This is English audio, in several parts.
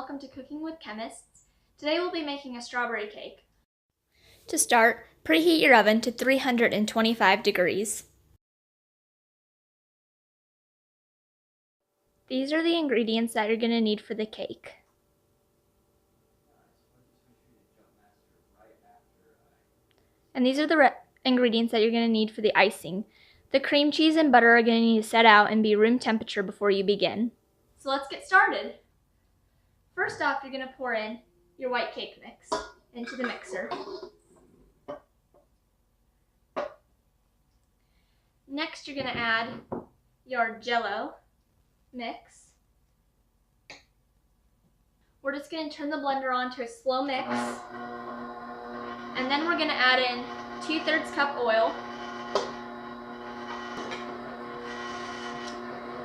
welcome to Cooking with Chemists. Today we'll be making a strawberry cake. To start, preheat your oven to 325 degrees. These are the ingredients that you're going to need for the cake. And these are the ingredients that you're going to need for the icing. The cream cheese and butter are going to need to set out and be room temperature before you begin. So let's get started. First off, you're going to pour in your white cake mix into the mixer. Next, you're going to add your Jell-O mix. We're just going to turn the blender on to a slow mix. And then we're going to add in 2/3 cup oil,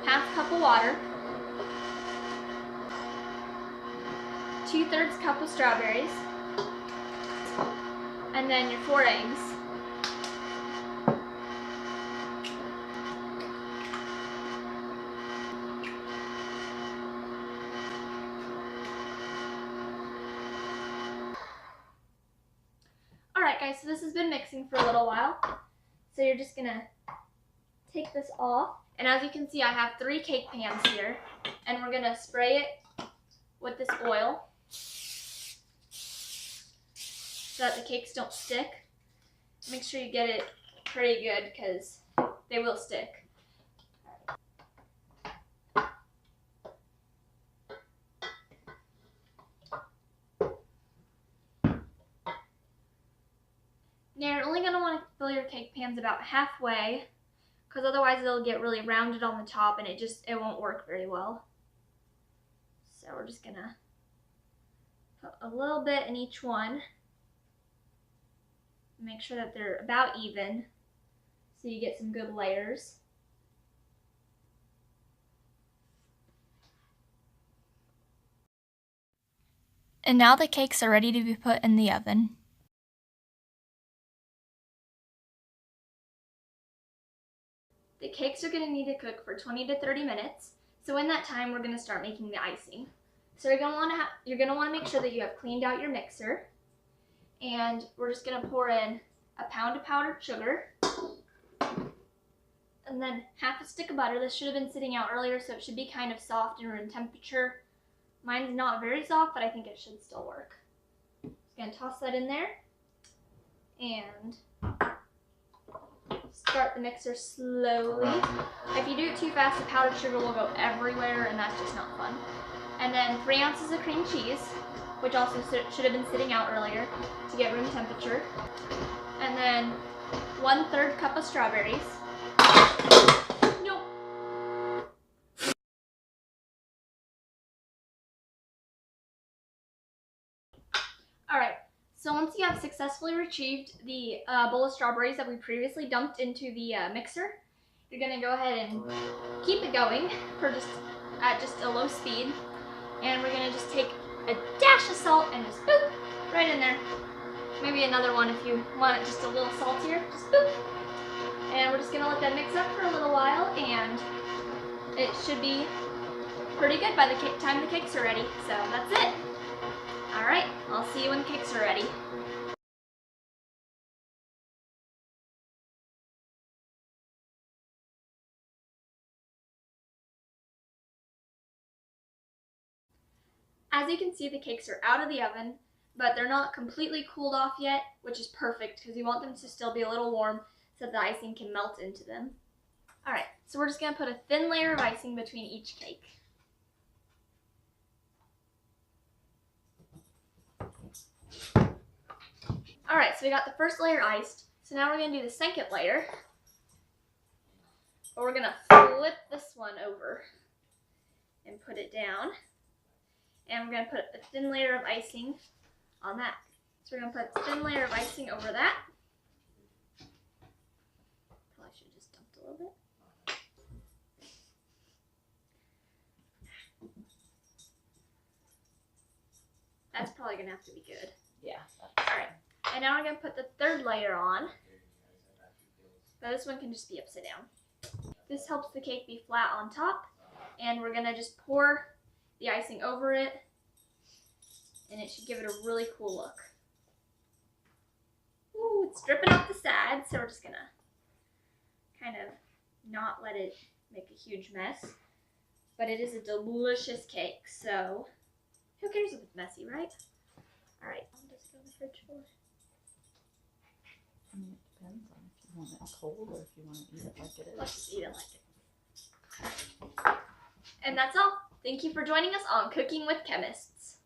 1/2 cup of water, 2/3 cup of strawberries, and then your 4 eggs. Alright guys, so this has been mixing for a little while. So you're just gonna take this off. And as you can see, I have 3 cake pans here. And we're gonna spray it with this oil so that the cakes don't stick. Make sure you get it pretty good because they will stick. Now you're only going to want to fill your cake pans about halfway because otherwise it'll get really rounded on the top and it won't work very well. So we're just going to put a little bit in each one. Make sure that they're about even so you get some good layers. And now the cakes are ready to be put in the oven. The cakes are going to need to cook for 20 to 30 minutes. So in that time, we're going to start making the icing. So you're going to want to make sure that you have cleaned out your mixer. And we're just going to pour in a pound of powdered sugar. And then 1/2 stick of butter. This should have been sitting out earlier, so it should be kind of soft and room temperature. Mine's not very soft, but I think it should still work. Just going to toss that in there. And start the mixer slowly. If you do it too fast, the powdered sugar will go everywhere and that's just not fun. And then 3 ounces of cream cheese, which also should have been sitting out earlier to get room temperature. And then 1/3 cup of strawberries. Nope. Alright. So once you have successfully retrieved the bowl of strawberries that we previously dumped into the mixer, you're going to go ahead and keep it going for at just a low speed. And we're going to just take a dash of salt and just boop right in there. Maybe another one if you want it just a little saltier. Just boop. And we're just going to let that mix up for a little while, and it should be pretty good by the time the cakes are ready. So that's it. Alright, I'll see you when the cakes are ready. As you can see, the cakes are out of the oven, but they're not completely cooled off yet, which is perfect because you want them to still be a little warm so that the icing can melt into them. Alright, so we're just going to put a thin layer of icing between each cake. Alright, so we got the first layer iced. So now we're going to do the second layer. But we're going to flip this one over and put it down. And we're going to put a thin layer of icing on that. So we're going to put a thin layer of icing over that. Probably should have just dumped a little bit. That's probably going to have to be good. Yeah. Alright. And now we're going to put the third layer on. But this one can just be upside down. This helps the cake be flat on top. And we're going to just pour the icing over it and it should give it a really cool look. Ooh, it's dripping off the sides, so we're just gonna kind of not let it make a huge mess. But it is a delicious cake, so who cares if it's messy, right? All right, I'll just go in the fridge for it. I mean, it depends on if you want it cold or if you want to eat it like it is. Let's just eat it like it. And that's all. Thank you for joining us on Cooking with Chemists.